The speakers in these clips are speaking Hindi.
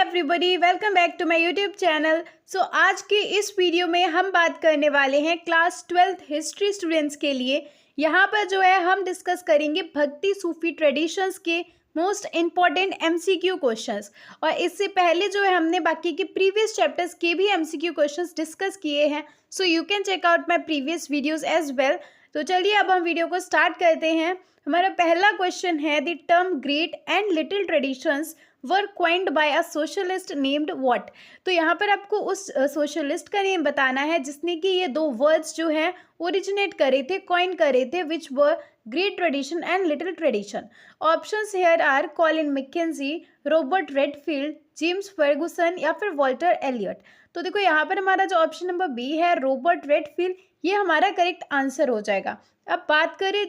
Everybody, welcome back to my YouTube channel. आज के इस वीडियो में हम बात करने वाले हैं क्लास 12th हिस्ट्री स्टूडेंट्स के लिए। यहाँ पर जो है हम डिस्कस करेंगे भक्ति सूफी ट्रेडिशंस के मोस्ट इम्पॉर्टेंट एमसीक्यू क्वेश्चंस। और इससे पहले जो है हमने बाकी के प्रीवियस चैप्टर्स के भी एमसीक्यू क्वेश्चंस डिस्कस किए हैं, so you can check out my previous videos as well. तो चलिए अब हम वीडियो को स्टार्ट करते हैं। हमारा पहला क्वेश्चन है, the term great and little traditions were coined by a socialist named what. तो यहाँ पर आपको उस सोशलिस्ट का नेम बताना है जिसने कि ये दो वर्ड्स जो हैं ओरिजिनेट करे थे, कॉइन करे थे, which were great tradition and little tradition. Options here are Colin Mackenzie, Robert Redfield, James Fergusson या फिर वॉल्टर एलियट। तो देखो यहाँ पर हमारा जो ऑप्शन नंबर बी है रॉबर्ट रेडफील्ड, ये हमारा करेक्ट आंसर हो जाएगा। अब बात करें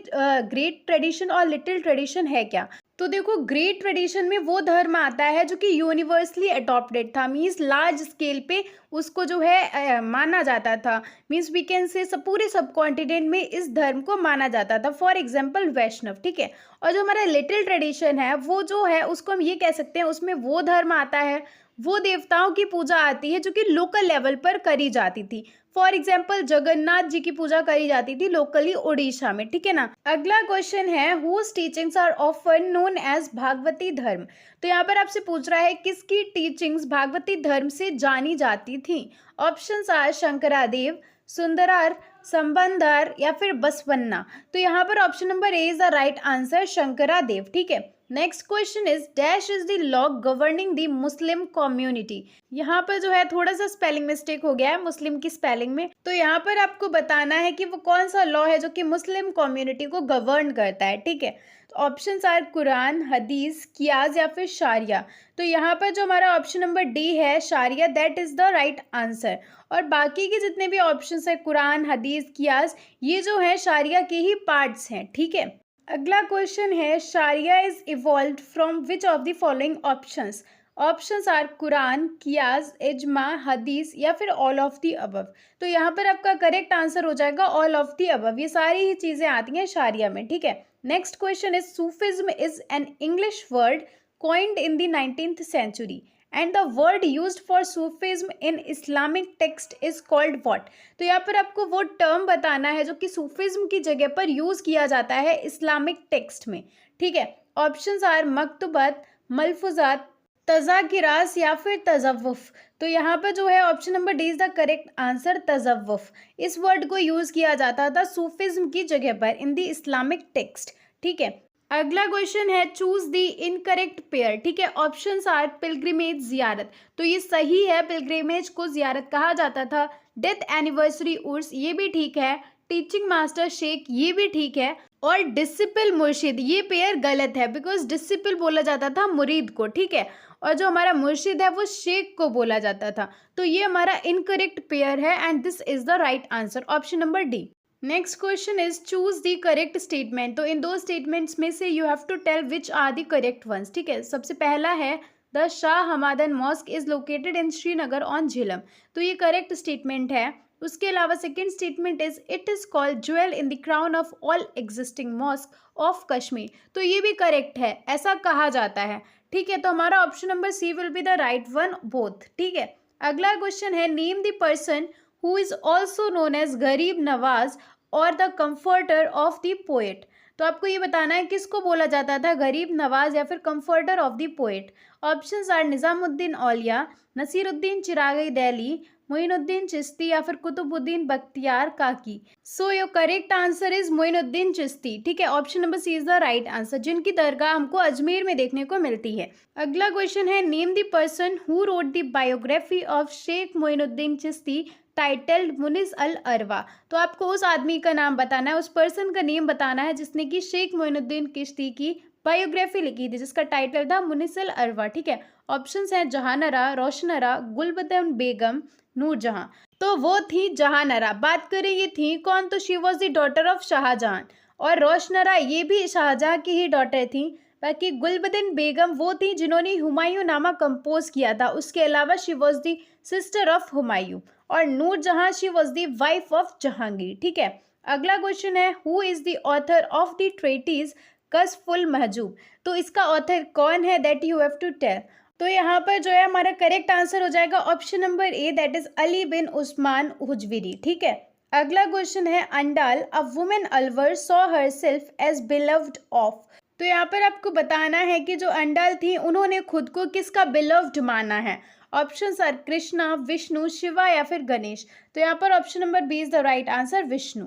ग्रेट ट्रेडिशन और लिटिल ट्रेडिशन है क्या। तो देखो ग्रेट ट्रेडिशन में वो धर्म आता है जो कि यूनिवर्सली अडॉप्टेड था, मीन्स लार्ज स्केल पे उसको जो है माना जाता था। मीन्स वी कैन से पूरे सब कॉन्टिनेंट में इस धर्म को माना जाता था, फॉर एग्जांपल वैष्णव, ठीक है। और जो हमारा लिटिल ट्रेडिशन है वो जो है उसको हम ये कह सकते हैं उसमें वो धर्म आता है, वो देवताओं की पूजा आती है जो कि लोकल लेवल पर करी जाती थी। फॉर एग्जाम्पल जगन्नाथ जी की पूजा करी जाती थी लोकली उड़ीसा में, ठीक है ना। अगला क्वेश्चन है, whose teachings are often known as Bhagavati Dharma. तो यहाँ पर आपसे पूछ रहा है किसकी टीचिंग्स भागवती धर्म से जानी जाती थी। ऑप्शंस आर शंकरादेव, सुंदरार, संबंधर या फिर बसवन्ना। तो यहाँ पर option number A is the right answer, Shankaradev, ठीक है। Next question is dash is the law governing the Muslim community. यहाँ पर जो है थोड़ा सा स्पेलिंग मिस्टेक हो गया है मुस्लिम की स्पेलिंग में। तो यहाँ पर आपको बताना है कि वो कौन सा लॉ है जो कि मुस्लिम कम्युनिटी को गवर्न करता है, ठीक है। तो ऑप्शंस आर कुरान, हदीस, कियास या फिर शारिया। तो यहाँ पर जो हमारा ऑप्शन नंबर डी है Shariya, that is the right answer. और बाकी के जितने भी ऑप्शंस है कुरान, हदीस, कियास, ये जो है शारिया के ही पार्ट्स हैं, ठीक है। अगला क्वेश्चन है, Sharia is evolved from which of the following options. Options are Quran, Qiyas, Ijma, Hadith या फिर ऑल ऑफ द अबव। तो यहाँ पर आपका करेक्ट आंसर हो जाएगा ऑल ऑफ द अबव। ये सारी ही चीज़ें आती हैं शारिया में, ठीक है। Next question is, Sufism is an English word coined in the 19th century and the word used for Sufism in Islamic text is called what। तो यहाँ पर आपको वो टर्म बताना है जो कि सूफिज्म की जगह पर यूज किया जाता है इस्लामिक टेक्स्ट में, ठीक है। ऑप्शंस आर मकतूबत, मलफूजात, तज़ाकिरास या फिर तज़व्वुफ। तो यहाँ पर जो है option number D is the correct answer, tasawwuf. इस वर्ड को यूज किया जाता था सूफिज्म की जगह पर इन द इस्लामिक टेक्स्ट, ठीक है। अगला क्वेश्चन है, चूज द इनकरेक्ट पेयर, ठीक है। ऑप्शंस आर पिलग्रिमेज, जियारत। तो ये सही है, पिलग्रिमेज को जियारत कहा जाता था। डेथ एनिवर्सरी, उर्स, ये भी ठीक है। टीचिंग मास्टर शेख, ये भी ठीक है। और डिसिपल मुर्शिद, ये पेयर गलत है बिकॉज डिसिपल बोला जाता था मुरीद को, ठीक है। और जो हमारा मुर्शिद है वो शेख को बोला जाता था। तो ये हमारा इनकरेक्ट पेयर है and this is the right answer, option number D. Next question is, choose the correct statement. तो इन दो स्टेटमेंट्स में से you have to tell which are the correct ones, ठीक है। सबसे पहला है, the Shah Hamadan mosque is located in Srinagar on Jhelum. तो ये करेक्ट स्टेटमेंट है। उसके अलावा second statement is, it is called jewel in the crown of all existing mosque of Kashmir. तो ये भी करेक्ट है, ऐसा कहा जाता है, ठीक है। तो हमारा option number C will be the right one, both, ठीक है। अगला क्वेश्चन है, name the person who is also known as Garib Nawaz और the comforter of the poet. तो आपको ये बताना है किसको बोला जाता था, गरीब नवाज या फिर comforter of the poet. Options are Nizamuddin Auliya, Nasiruddin Chiragi Dehli, Moinuddin Chishti या फिर Qutbuddin Bakhtiyar Kaki. So your correct answer is Moinuddin Chishti, ठीक है। Option number C is the right answer, जिनकी दरगाह हमको अजमेर में देखने को मिलती है। अगला क्वेश्चन है, name the person who wrote the biography of Sheikh Moinuddin Chishti titled Munis al Arwah. तो आपको उस आदमी का नाम बताना है, उस पर्सन का नेम बताना है जिसने कि शेख मोइनुद्दीन चिश्ती की बायोग्राफी लिखी थी जिसका टाइटल था मुनिस अल अरवा, ठीक है। ऑप्शंस हैं जहानरा, रोशनरा, गुलबदन बेगम, नूरजहां। तो वो थी जहानरा। बात करें ये थी कौन, तो she was the daughter of Shahjahan. और रोशनरा ये भी शाहजहां की ही डॉटर थी। बाकी गुलबदन बेगम वो थी जिन्होंने हुमायूं नामा कंपोज किया था। उसके अलावा she was the sister of Humayun. और Nurjahan she was the wife of Jahangir, ठीक है। अगला क्वेश्चन है, who is the author of the treatise Kashful Mahjub. तो इसका ऑथर कौन है, that you have to tell. तो यहाँ पर जो है हमारा करेक्ट आंसर हो जाएगा option number A, that is Ali bin Usman Hujwiri. ठीक है, अगला क्वेश्चन है Andal, a woman Alvar saw herself as beloved of. तो यहाँ पर आपको बताना है कि जो अंडाल थी उन्होंने खुद को किसका बिलव्ड माना है। ऑप्शंस आर कृष्णा, विष्णु, शिवा या फिर गणेश। तो यहाँ पर option number B is the right answer, Vishnu.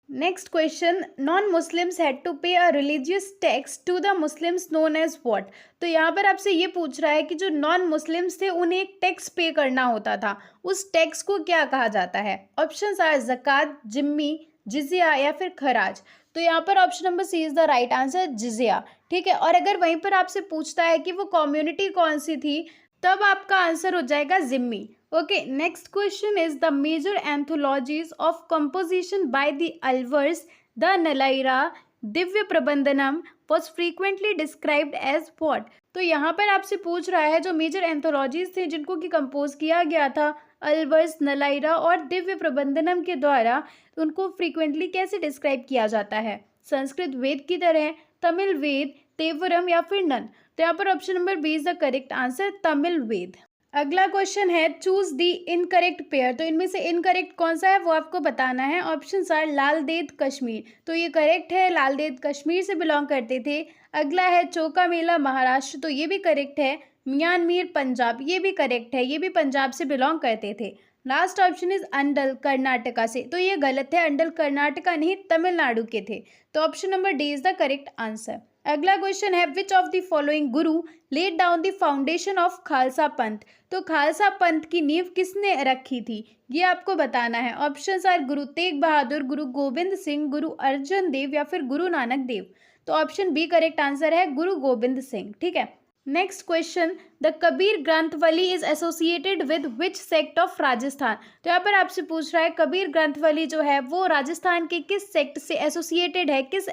Next question, non Muslims had to pay a religious tax to the Muslims known as what. तो यहाँ पर आपसे ये पूछ रहा है कि जो नॉन मुस्लिम्स थे उन्हें एक टैक्स पे करना होता था, उस टैक्स को क्या कहा जाता है। ऑप्शंस आर ज़कात, जिम्मी, जिजिया या फिर खराज। तो यहाँ पर option number C is the right answer, jizya. ठीक है, और अगर वहीं पर आपसे पूछता है कि वो कम्युनिटी कौन सी थी, तब आपका आंसर हो जाएगा zimmi. Okay, next question is the major anthologies of composition by the Alvars, the Nalayira, Divya Prabandham was frequently described as what. तो यहाँ पर आपसे पूछ रहा है जो मेजर एंथोलॉजीज थे जिनको कि कंपोज किया गया था अलवर्स, नलाइरा और दिव्य प्रबंधनम के द्वारा, उनको फ्रीक्वेंटली कैसे डिस्क्राइब किया जाता है। संस्कृत वेद की तरह, तमिल वेद, तेवरम या फिर नन। तो यहाँ पर option number B is the correct answer, Tamil Veda. अगला क्वेश्चन है चूज द इनकरेक्ट पेयर। तो इनमें से इनकरेक्ट कौन सा है वो आपको बताना है। ऑप्शंस आर लालदेद कश्मीर, तो ये करेक्ट है, लालदेद कश्मीर से बिलोंग करते थे। अगला है चौका मेला महाराष्ट्र, तो ये भी करेक्ट है। म्यांमीर पंजाब, ये भी करेक्ट है, ये भी पंजाब से बिलोंग करते थे। लास्ट ऑप्शन इज अंडल कर्नाटका से, तो ये गलत है, अंडल कर्नाटका नहीं तमिलनाडु के थे। तो option number D is the correct answer. अगला क्वेश्चन है विच of the following Guru laid down the foundation of Khalsa पंथ। तो खालसा पंथ की नींव किसने रखी थी, ये आपको बताना है। ऑप्शंस आर गुरु तेग बहादुर, गुरु गोविंद सिंह, गुरु अर्जन देव या फिर गुरु नानक देव। तो ऑप्शन बी करेक्ट आंसर है, गुरु गोविंद सिंह। ठीक है, next question, the Kabir Granthavali is associated with which sect of Rajasthan. तो यहाँ पर आपसे पूछ रहा है कबीर ग्रंथवली जो है वो राजस्थान के किस सेक्ट से एसोसिएटेड है, किस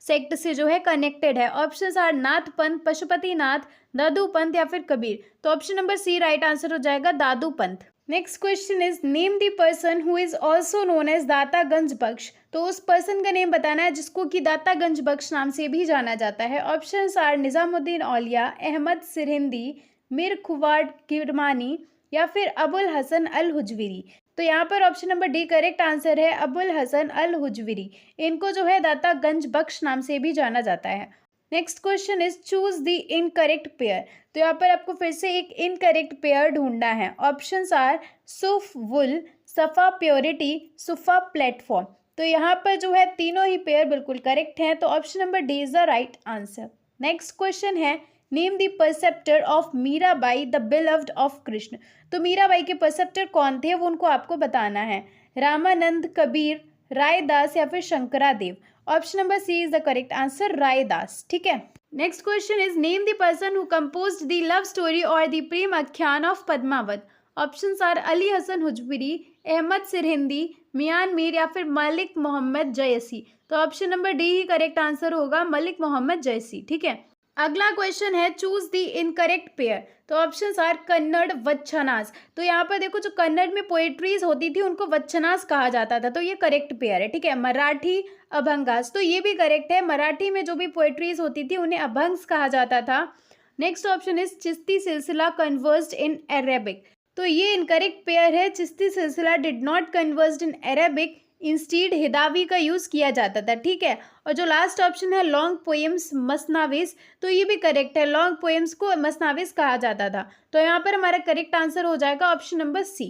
सेक्ट से जो है कनेक्टेड है। ऑप्शंस आर नाथ पंथ, पशुपति नाथ, दादू पंथ या फिर कबीर। तो option number C right answer हो जाएगा, Dadu Panth. Next question is name the person who is also known as Dataganj Bakhsh. तो उस पर्सन का नेम बताना है जिसको कि दातागंज बख्श नाम से भी जाना जाता है। ऑप्शंस आर निजामुद्दीन औलिया, अहमद सिरहिंदी, मीर खुवाड किरमानी या फिर अबुल हसन अल हुजविरी। तो यहाँ पर option number D correct answer है, अबुल हसन अल हुजविरी। इनको जो है दातागंज बख्श नाम से भी जाना जाता है। Next question is choose the incorrect pair. तो यहाँ पर आपको फिर से एक इनकरेक्ट पेयर ढूंढना है। ऑप्शंस आर सुफ वुल, सफ़ा प्योरिटी, सुफा प्लेटफॉर्म। तो यहाँ पर जो है तीनों ही पेयर बिल्कुल करेक्ट हैं, तो option number D is the right answer. Next question है name the preceptor of Mirabai the beloved of Krishna. तो मीराबाई के परसेप्टर कौन थे वो उनको आपको बताना है। रामानंद, कबीर, रायदास या फिर Shankaradev. Option number C is the correct answer, Raidas. ठीक है, next question is name the person who composed the love story और the prem akhyan of Padmavat. Options are Ali Hasan Hujwiri, Ahmad Sirhindi, Mian Mir या फिर मलिक मोहम्मद जयसी। तो ऑप्शन नंबर डी ही करेक्ट आंसर होगा, मलिक मोहम्मद जयसी। ठीक है, अगला क्वेश्चन है चूज द इनकरेक्ट पेयर। तो ऑप्शंस आर कन्नड़, वच्छनास। तो यहाँ पर देखो जो कन्नड़ में पोएट्रीज होती थी उनको वच्छनास कहा जाता था, तो ये करेक्ट पेयर है। ठीक है, मराठी, अभंगास, तो ये भी करेक्ट है, मराठी में जो भी पोएट्रीज होती थी उन्हें अभंग्स कहा जाता था। नेक्स्ट ऑप्शन इज चिश्ती सिलसिला कन्वर्स्ड इन अरेबिक। तो ये इनकरेक्ट पेयर है, Chishti silsila did not conversed in Arabic, instead Hindavi का यूज़ किया जाता था। ठीक है, और जो लास्ट ऑप्शन है लॉन्ग पोएम्स मसनाविस, तो ये भी करेक्ट है, लॉन्ग पोएम्स को मसनाविस कहा जाता था। तो यहाँ पर हमारा करेक्ट आंसर हो जाएगा ऑप्शन नंबर सी।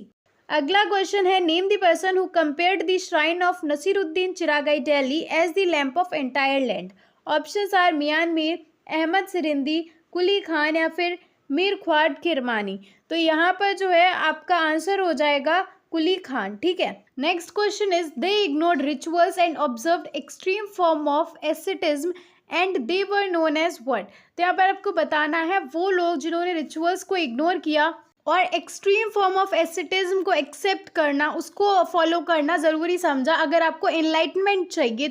अगला क्वेश्चन है name the person who compared the shrine of Nasiruddin Chiragai Delhi as the lamp of entire land. Options are Mian Mir, Ahmad Sirhindi, Quli Khan या फिर मीर ख्वाड किरमानी। तो यहाँ पर जो है आपका आंसर हो जाएगा कुली खान। ठीक है, next question is they ignored rituals and observed extreme form of asceticism and they were known as what. तो यहाँ पर आपको बताना है वो लोग जिन्होंने रिचुअल्स को इग्नोर किया और एक्सट्रीम फॉर्म ऑफ एसेटिज्म को एक्सेप्ट करना, उसको फॉलो करना ज़रूरी समझा अगर आपको एनलाइटमेंट चाहिए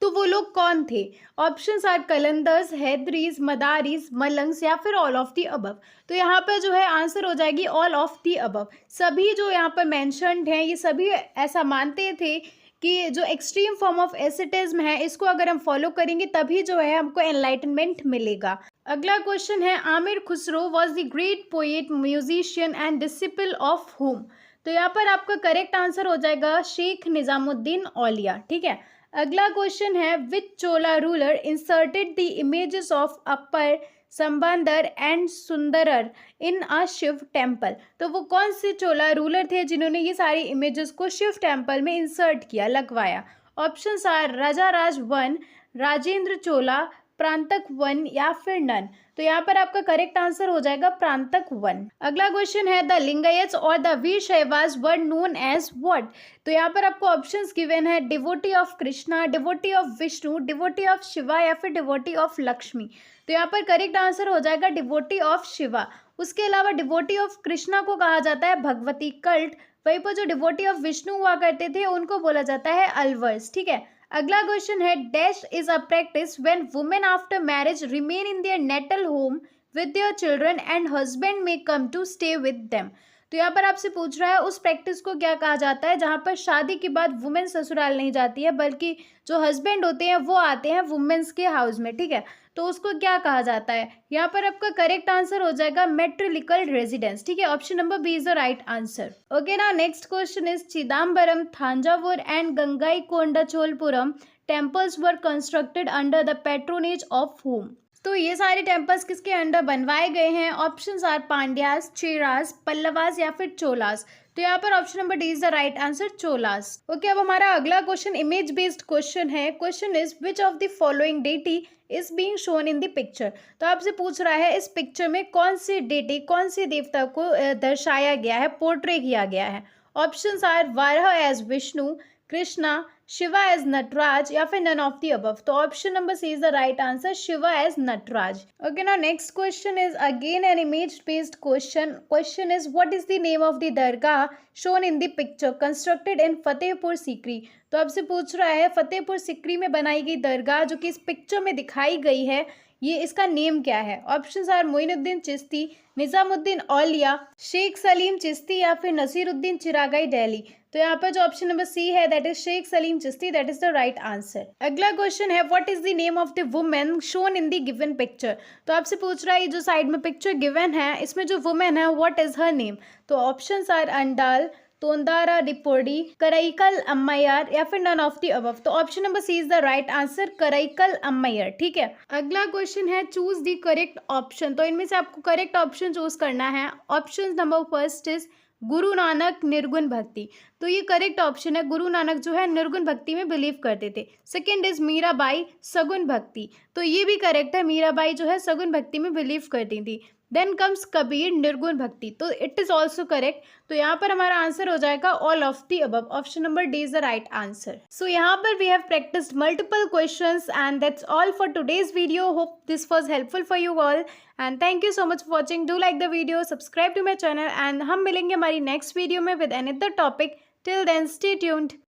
तो वो लोग कौन थे। ऑप्शंस आर कलंदर्स, हैदरीज, मदारीज, मलंग्स या फिर ऑल ऑफ दी अबव। तो यहाँ पर जो है आंसर हो जाएगी ऑल ऑफ दी अबव। सभी जो यहाँ पर मेंशन्ड हैं ये सभी ऐसा मानते थे कि जो एक्सट्रीम फॉर्म ऑफ एसेटिज्म है इसको अगर हम फॉलो करेंगे तभी जो है हमको एनलाइटनमेंट मिलेगा। अगला क्वेश्चन है, Aamir Khusro was the great poet, musician and disciple of whom. तो यहाँ पर आपका करेक्ट आंसर हो जाएगा शेख निजामुद्दीन औलिया। ठीक है। अगला क्वेश्चन है, which Chola ruler inserted the images of Appar Sambandar and Sundarar in a Shiva temple. तो वो कौन से चोला रूलर थे जिन्होंने ये सारी इमेजेस को शिव टेम्पल में इंसर्ट किया, लगवाया? Options are Raja Raja one, Rajendra Chola, Parantaka one या फिर नन। तो यहाँ पर आपका करेक्ट आंसर हो जाएगा प्रांतक वन। अगला क्वेश्चन है, द लिंगायत्स और the Vira Shaivas were known as what. तो यहाँ पर आपको ऑप्शंस गिवन है, devotee of Krishna, devotee of Vishnu, devotee of Shiva या फिर डिवोटी ऑफ लक्ष्मी। तो यहाँ पर करेक्ट आंसर हो जाएगा डिवोटी ऑफ शिवा। उसके अलावा डिवोटी ऑफ कृष्णा को कहा जाता है भगवती कल्ट, वहीं पर जो डिवोटी ऑफ विष्णु हुआ करते थे उनको बोला जाता है अलवर्स। ठीक है। अगला क्वेश्चन है, dash is a practice when women after marriage remain in their natal home with their children and husband may come to stay with them. तो यहाँ पर आपसे पूछ रहा है उस प्रैक्टिस को क्या कहा जाता है जहाँ पर शादी के बाद वुमेन ससुराल नहीं जाती है बल्कि जो हस्बैंड होते हैं वो आते हैं वुमेन्स के हाउस में। ठीक है। तो उसको क्या कहा जाता है? यहाँ पर आपका करेक्ट आंसर हो जाएगा मेट्रिलिकल रेजिडेंस। ठीक है। Option number B is the right answer. Okay ना, next question is, Chidambaram, Thanjavur and Gangaikondacholapuram temples were constructed under the patronage of whom. तो ये सारे टेम्पल्स किसके अंडर बनवाए गए हैं? ऑप्शंस आर पांड्यास, चेरास, पल्लवास या फिर चोलास। तो यहाँ पर option number D is the right answer, Cholas. Okay, अब हमारा अगला क्वेश्चन इमेज बेस्ड क्वेश्चन है। Question is, which of the following deity is being shown in the picture. तो आपसे पूछ रहा है इस पिक्चर में कौन सी डेटी, कौन सी देवता को दर्शाया गया है, पोर्ट्रे किया गया है? Options are Varaha as Vishnu, Krishna, Shiva as Nataraja या फिर नन ऑफ द अबव। तो option number C is the right answer, Shiva as Nataraja. Okay, now next question is again an image based question. Question is, what is the name of the dargah shown in the picture constructed in Fatehpur Sikri. तो आपसे पूछ रहा है फतेहपुर सीकरी में बनाई गई दरगाह जो कि इस पिक्चर में दिखाई गई है, ये इसका नेम क्या है? ऑप्शंस आर मोइनुद्दीन चिश्ती, निजामुद्दीन औलिया, शेख सलीम चिश्ती या फिर नसीरुद्दीन चिरागाई दिल्ली। तो यहाँ पर जो ऑप्शन नंबर सी है that is Sheikh Salim Chishti, that is the right answer. अगला क्वेश्चन है, what is the name of the women shown in the given picture. तो आपसे पूछ रहा है जो साइड में पिक्चर गिवन है इसमें जो वुमेन है व्हाट इज हर नेम। तो options are Andal, Tondaradippodi, Karaikal Ammaiyar या फिर नन ऑफ द अबव। तो option number C is the right answer, Karaikal Ammaiyar. ठीक है। अगला क्वेश्चन है, चूज द करेक्ट ऑप्शन। तो इनमें से आपको करेक्ट ऑप्शन चूज करना है। Option number first is Guru Nanak निर्गुण भक्ति। तो ये करेक्ट ऑप्शन है, गुरु नानक जो है निर्गुण भक्ति में बिलीव करते थे। सेकंड इज मीराबाई सगुण भक्ति। तो ये भी करेक्ट है, मीराबाई जो है सगुण भक्ति में बिलीव करती थी। देन कम्स कबीर निर्गुण भक्ति, तो इट इज ऑल्सो करेक्ट। तो यहाँ पर हमारा आंसर हो जाएगा all of the above. Option number D is the right answer. So यहाँ पर we have practised multiple questions and that's all for today's video. Hope this was helpful for you all and thank you so much for watching. Do like the video, subscribe to my channel and हम मिलेंगे हमारी नेक्स्ट वीडियो में with another topic. Till then stay tuned.